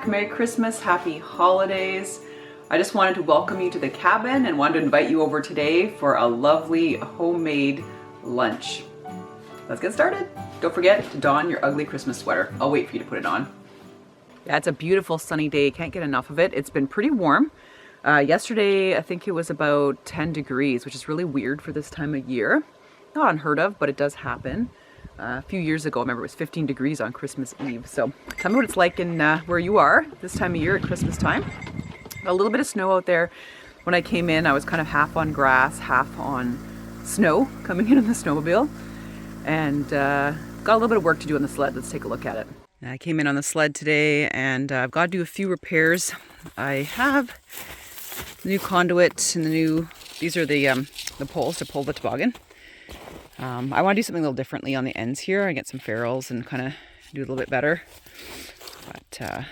back. Merry Christmas, happy holidays. I just wanted to welcome you to the cabin and wanted to invite you over today for a lovely homemade lunch. Let's get started. Don't forget to don your ugly Christmas sweater. I'll wait for you to put it on. Yeah, it's a beautiful sunny day. Can't get enough of it. It's been pretty warm. Yesterday, I think it was about 10 degrees, which is really weird for this time of year. Not unheard of, but it does happen. A few years ago, I remember it was 15 degrees on Christmas Eve. So tell me what it's like in where you are this time of year at Christmas time. A little bit of snow out there. When I came in, I was kind of half on grass, half on snow coming in the snowmobile. And got a little bit of work to do on the sled. Let's take a look at it. I came in on the sled today and I've got to do a few repairs. I have the new conduit and these are the poles to pull the toboggan. I want to do something a little differently on the ends here. I get some ferrules and kind of do a little bit better. But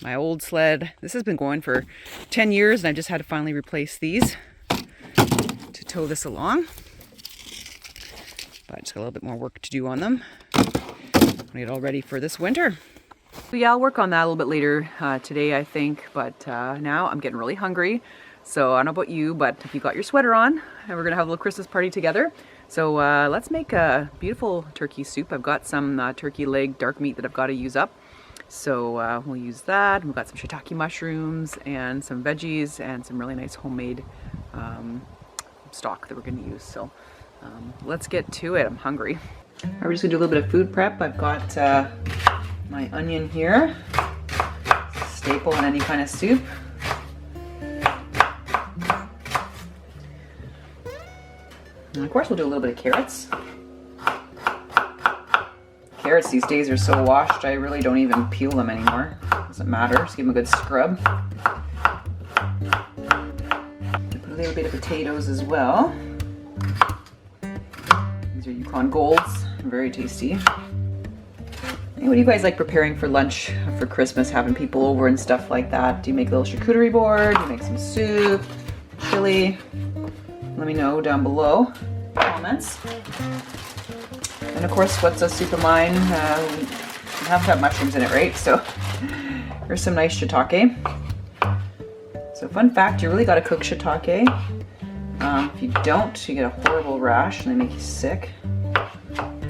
my old sled, this has been going for 10 years and I just had to finally replace these to tow this along. But I just got a little bit more work to do on them. I'm gonna get all ready for this winter. So yeah, I'll work on that a little bit later today, I think. But now I'm getting really hungry. So I don't know about you, but if you got your sweater on, and we're gonna have a little Christmas party together. So let's make a beautiful turkey soup. I've got some turkey leg dark meat that I've got to use up. So we'll use that. We've got some shiitake mushrooms and some veggies and some really nice homemade stock that we're going to use. So let's get to it. I'm hungry. We're just going to do a little bit of food prep. I've got my onion here. Staple in any kind of soup. And of course we'll do a little bit of carrots. Carrots these days are so washed, I really don't even peel them anymore. Doesn't matter, just give them a good scrub. Put a little bit of potatoes as well. These are Yukon Golds, very tasty. Hey, what do you guys like preparing for lunch for Christmas, having people over and stuff like that? Do you make a little charcuterie board? Do you make some soup, chili? Let me know down below in the comments. And of course, what's a soup of mine? We have got mushrooms in it, right? So here's some nice shiitake. So fun fact, you really got to cook shiitake. If you don't, you get a horrible rash and they make you sick.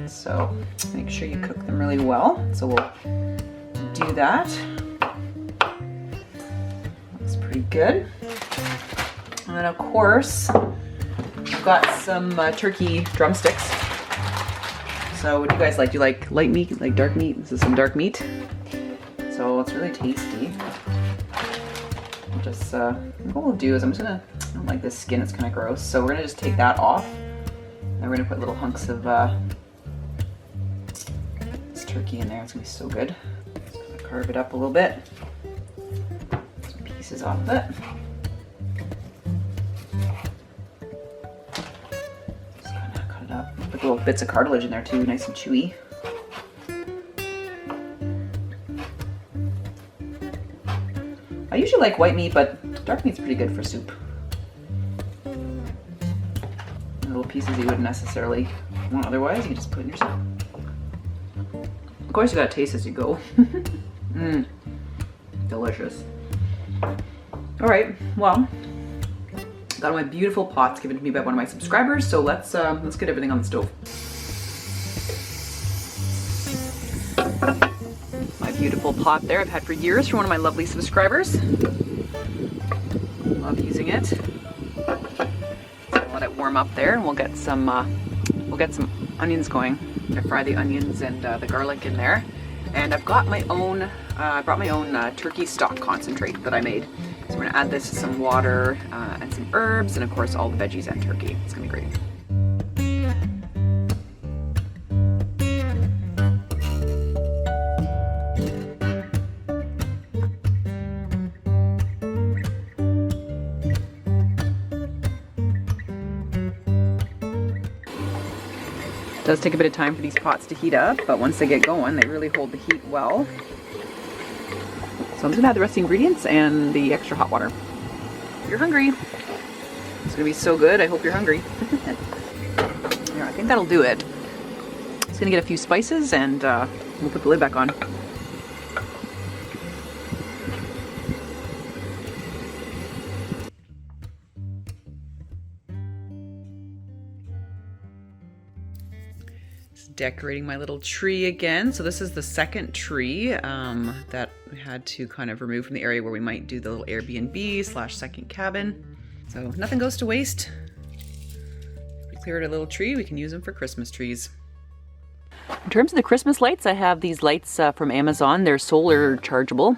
So make sure you cook them really well. So we'll do that. Looks pretty good. And then of course, I've got some turkey drumsticks. So what do you guys like? Do you like light meat, like dark meat? This is some dark meat. So it's really tasty. We'll just, what we'll do is I don't like this skin, it's kind of gross. So we're gonna just take that off. And we're gonna put little hunks of this turkey in there. It's gonna be so good. Just gonna carve it up a little bit. Some pieces off of it. Put little bits of cartilage in there too, nice and chewy. I usually like white meat, but dark meat's pretty good for soup. Little pieces you wouldn't necessarily want otherwise, you can just put in your soup. Of course, you gotta taste as you go. Delicious. All right, well. Got my beautiful pots given to me by one of my subscribers, so let's get everything on the stove. My beautiful pot there I've had for years from one of my lovely subscribers. Love using it. So I'll let it warm up there, and we'll get some onions going. I fry the onions and the garlic in there, and I've got my own. I brought my own turkey stock concentrate that I made. So we're gonna add this to some water and some herbs and of course all the veggies and turkey. It's gonna be great. It does take a bit of time for these pots to heat up, but once they get going, they really hold the heat well. So I'm just gonna add the rest of the ingredients and the extra hot water. If you're hungry, it's gonna be so good. I hope you're hungry. Here, I think that'll do it. Just gonna get a few spices and we'll put the lid back on. Just decorating my little tree again. So this is the second tree that we had to kind of remove from the area where we might do the little Airbnb / second cabin. So nothing goes to waste. If we cleared a little tree, we can use them for Christmas trees. In terms of the Christmas lights, I have these lights from Amazon. They're solar chargeable.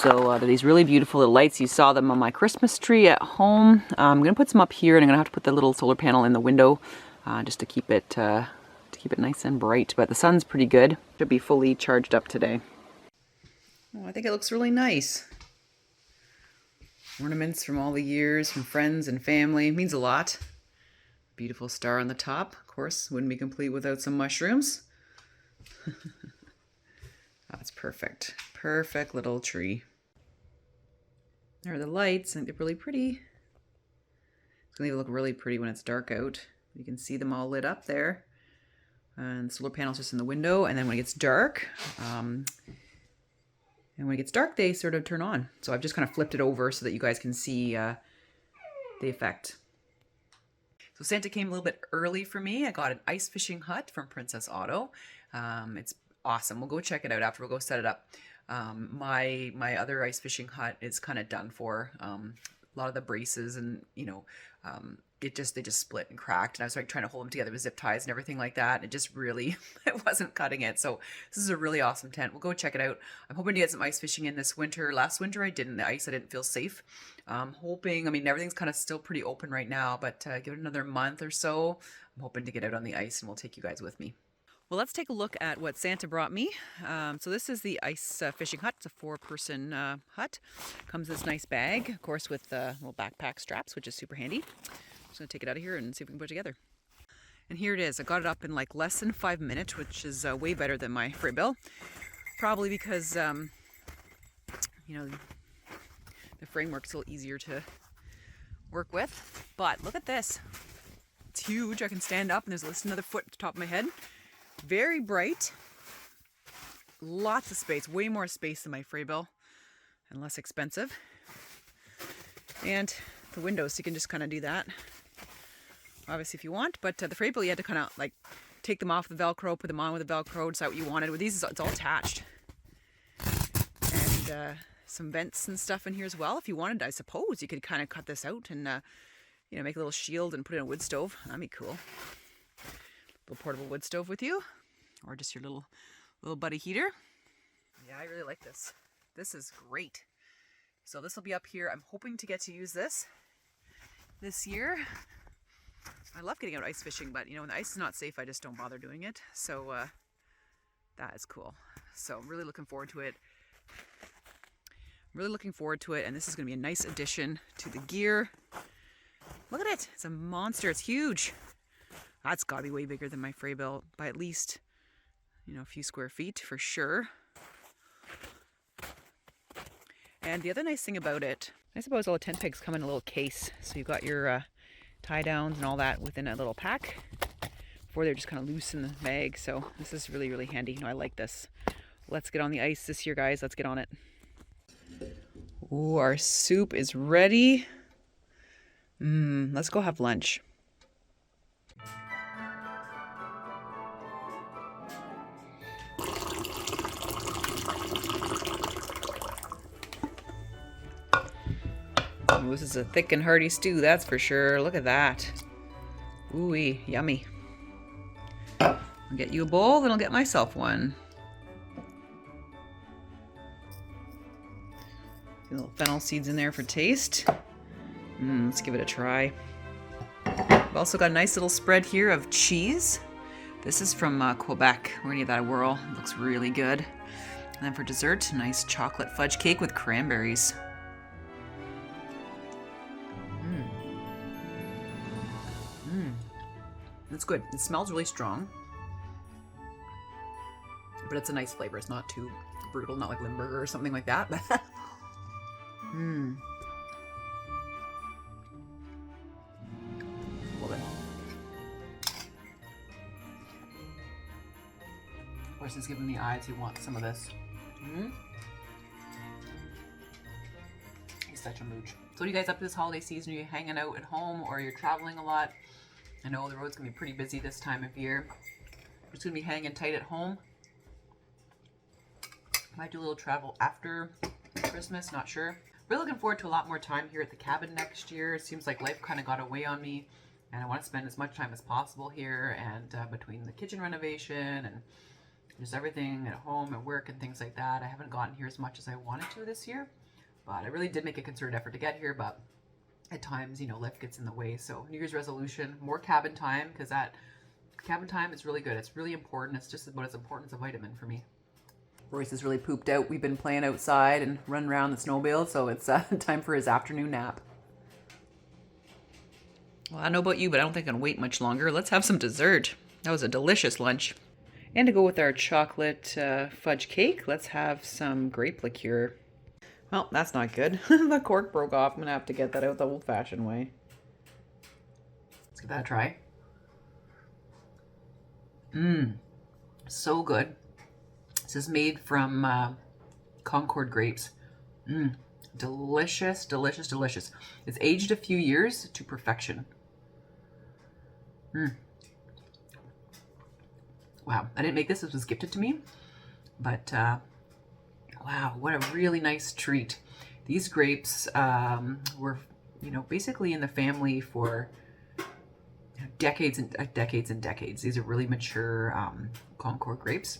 So they're these really beautiful little lights. You saw them on my Christmas tree at home. I'm going to put some up here, and I'm going to have to put the little solar panel in the window just to keep it nice and bright. But the sun's pretty good. Should be fully charged up today. Oh, I think it looks really nice. Ornaments from all the years, from friends and family. It means a lot. Beautiful star on the top. Of course, wouldn't be complete without some mushrooms. That's perfect. Perfect little tree. There are the lights. I think they're really pretty. It's going to look really pretty when it's dark out. You can see them all lit up there. And the solar panel's just in the window. And then when it gets dark, they sort of turn on. So I've just kind of flipped it over so that you guys can see the effect. So Santa came a little bit early for me. I got an ice fishing hut from Princess Auto. It's awesome. We'll go check it out after. We'll go set it up. My other ice fishing hut is kind of done for. A lot of the braces and they just split and cracked, and I was like trying to hold them together with zip ties and everything like that. And it just really it wasn't cutting it. So this is a really awesome tent. We'll go check it out. I'm hoping to get some ice fishing in this winter. Last winter I didn't. The ice I didn't feel safe. Hoping. I mean, everything's kind of still pretty open right now, but give it another month or so. I'm hoping to get out on the ice, and we'll take you guys with me. Well, let's take a look at what Santa brought me. So this is the ice fishing hut. It's a 4-person hut. Comes in this nice bag, of course, with little backpack straps, which is super handy. Just gonna take it out of here and see if we can put it together. And here it is. I got it up in like less than 5 minutes, which is way better than my freight bill. Probably because, the framework's a little easier to work with. But look at this. It's huge. I can stand up and there's just another foot at the top of my head. Very bright, lots of space, way more space than my Freybill, and less expensive. And the windows, so you can just kind of do that, obviously if you want, but the Freybill you had to kind of like take them off the Velcro, put them on with the Velcro, decide what you wanted. With these, it's all attached. And some vents and stuff in here as well. If you wanted, I suppose, you could kind of cut this out and, make a little shield and put it in a wood stove. That'd be cool. Little portable wood stove with you, or just your little buddy heater. Yeah, I really like this. This is great. So this will be up here. I'm hoping to get to use this year. I love getting out ice fishing, but when the ice is not safe, I just don't bother doing it. So that is cool. So I'm really looking forward to it. And this is going to be a nice addition to the gear. Look at it. It's a monster. It's huge. That's got to be way bigger than my Freybill by at least, a few square feet for sure. And the other nice thing about it, I suppose all the tent pegs come in a little case. So you've got your tie downs and all that within a little pack before they're just kind of loose in the bag. So this is really, really handy. I like this. Let's get on the ice this year, guys. Let's get on it. Ooh, our soup is ready. Let's go have lunch. Ooh, this is a thick and hearty stew, that's for sure. Look at that. Ooh-wee, yummy. I'll get you a bowl, then I'll get myself one. A little fennel seeds in there for taste. Let's give it a try. We've also got a nice little spread here of cheese. This is from Quebec. We're gonna give that a whirl. It looks really good. And then for dessert, nice chocolate fudge cake with cranberries. It's good. It smells really strong, but it's a nice flavor. It's not too brutal, not like Limburger or something like that. Love it. Of course, it's giving me eyes who want some of this. He's such a mooch. So what are you guys up to this holiday season? Are you hanging out at home or you're traveling a lot? I know the road's gonna be pretty busy this time of year. Just gonna be hanging tight at home. Might do a little travel after Christmas, not sure. Really looking forward to a lot more time here at the cabin next year. It seems like life kind of got away on me, and I want to spend as much time as possible here, and between the kitchen renovation and just everything at home and work and things like that, I haven't gotten here as much as I wanted to this year. But I really did make a concerted effort to get here, but at times, you know, life gets in the way. So New Year's resolution, more cabin time, because that cabin time is really good. It's really important. It's just about as important as a vitamin for me. Royce is really pooped out. We've been playing outside and run around the snowmobile, so it's time for his afternoon nap. Well, I don't know about you, but I don't think I can wait much longer. Let's have some dessert. That was a delicious lunch. And to go with our chocolate fudge cake, let's have some grape liqueur. Well, that's not good. The cork broke off. I'm going to have to get that out the old-fashioned way. Let's give that a try. So good. This is made from Concord grapes. Delicious, delicious, delicious. It's aged a few years to perfection. Wow, I didn't make this. This was gifted to me. But, wow, what a really nice treat. These grapes were, you know, basically in the family for decades and decades and decades. These are really mature Concord grapes.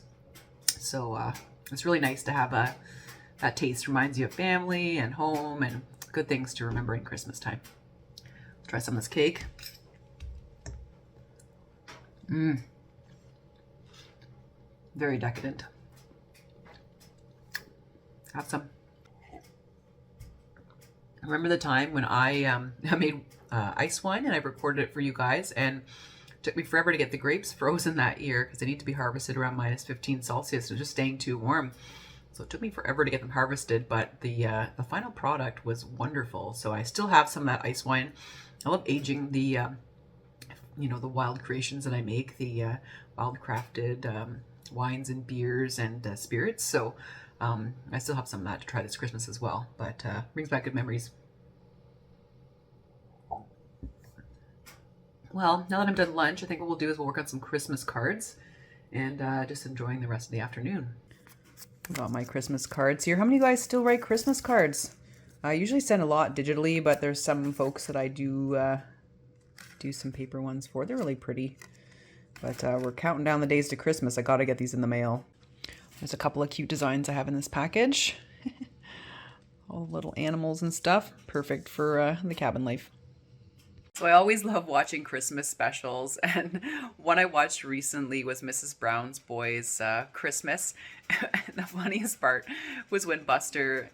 So it's really nice to have that taste. Reminds you of family and home and good things to remember in Christmas time. Let's try some of this cake. Very decadent. Have some. I remember the time when I made ice wine and I recorded it for you guys, and it took me forever to get the grapes frozen that year because they need to be harvested around -15 Celsius, so just staying too warm. So it took me forever to get them harvested, but the final product was wonderful. So I still have some of that ice wine. I love aging the you know, the wild creations that I make, the wild crafted wines and beers and spirits. So I still have some of that to try this Christmas as well, but brings back good memories. Well, now that I'm done lunch, I think what we'll do is we'll work on some Christmas cards and just enjoying the rest of the afternoon. Got my Christmas cards here. How many of you guys still write Christmas cards? I usually send a lot digitally, but there's some folks that I do some paper ones for. They're really pretty. But we're counting down the days to Christmas. I gotta get these in the mail. There's a couple of cute designs I have in this package. All little animals and stuff. Perfect for the cabin life. So I always love watching Christmas specials, and one I watched recently was Mrs. Brown's Boys Christmas. And the funniest part was when Buster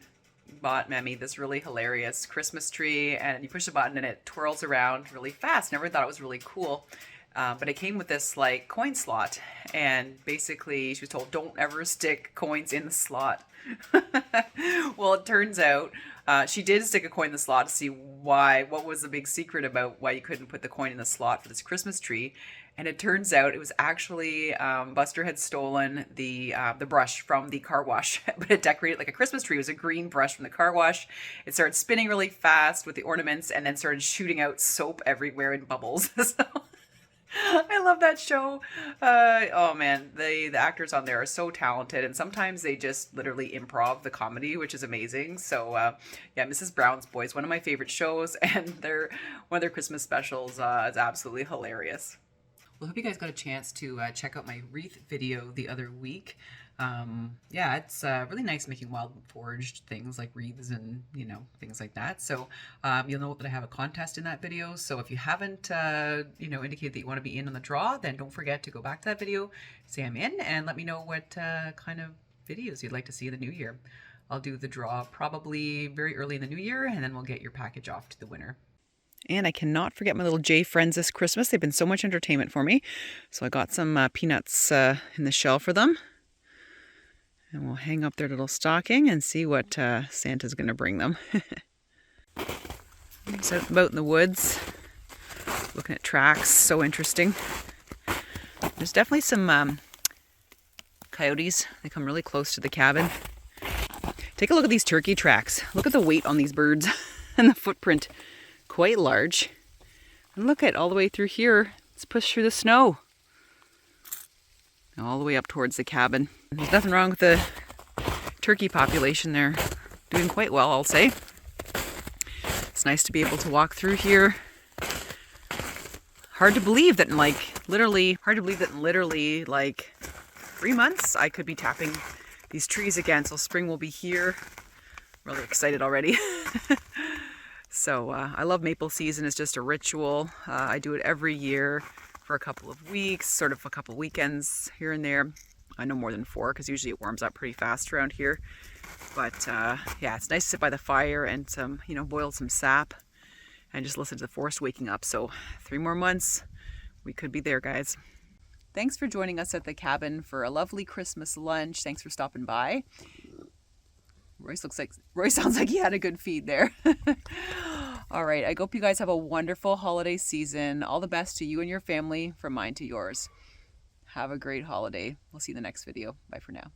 bought Memmy this really hilarious Christmas tree, and you push a button and it twirls around really fast. Never thought it was really cool. But it came with this like coin slot, and basically she was told, don't ever stick coins in the slot. Well, it turns out she did stick a coin in the slot to see what was the big secret about why you couldn't put the coin in the slot for this Christmas tree. And it turns out it was actually Buster had stolen the brush from the car wash, but it decorated like a Christmas tree. It was a green brush from the car wash. It started spinning really fast with the ornaments and then started shooting out soap everywhere in bubbles. So I love that show. Oh man, the actors on there are so talented, and sometimes they just literally improv the comedy, which is amazing. So yeah, Mrs. Brown's Boys, one of my favorite shows, and one of their Christmas specials is absolutely hilarious. Well, I hope you guys got a chance to check out my wreath video the other week. Yeah, it's really nice making wild foraged things like wreaths and, you know, things like that. So you'll know that I have a contest in that video. So if you haven't, you know, indicated that you want to be in on the draw, then don't forget to go back to that video, say I'm in, and let me know what kind of videos you'd like to see in the new year. I'll do the draw probably very early in the new year, and then we'll get your package off to the winner. And I cannot forget my little J friends this Christmas. They've been so much entertainment for me. So I got some peanuts in the shell for them. And we'll hang up their little stocking and see what Santa's going to bring them. Just out about in the woods, looking at tracks. So interesting. There's definitely some coyotes. They come really close to the cabin. Take a look at these turkey tracks. Look at the weight on these birds and the footprint. Quite large. And look at all the way through here. It's pushed through the snow. all the way up towards the cabin. There's nothing wrong with the turkey population. They're doing quite well, I'll say. It's nice to be able to walk through here. Hard to believe that in literally 3 months I could be tapping these trees again. So spring will be here. Really excited already. So I love maple season. It's just a ritual. I do it every year for a couple of weeks, sort of a couple weekends here and there. I know more than 4 because usually it warms up pretty fast around here. But yeah, it's nice to sit by the fire and boil some sap and just listen to the forest waking up. So 3 more months, we could be there, guys. Thanks for joining us at the cabin for a lovely Christmas lunch. Thanks for stopping by. Roy sounds like he had a good feed there. All right, I hope you guys have a wonderful holiday season. All the best to you and your family, from mine to yours. Have a great holiday. We'll see you in the next video. Bye for now.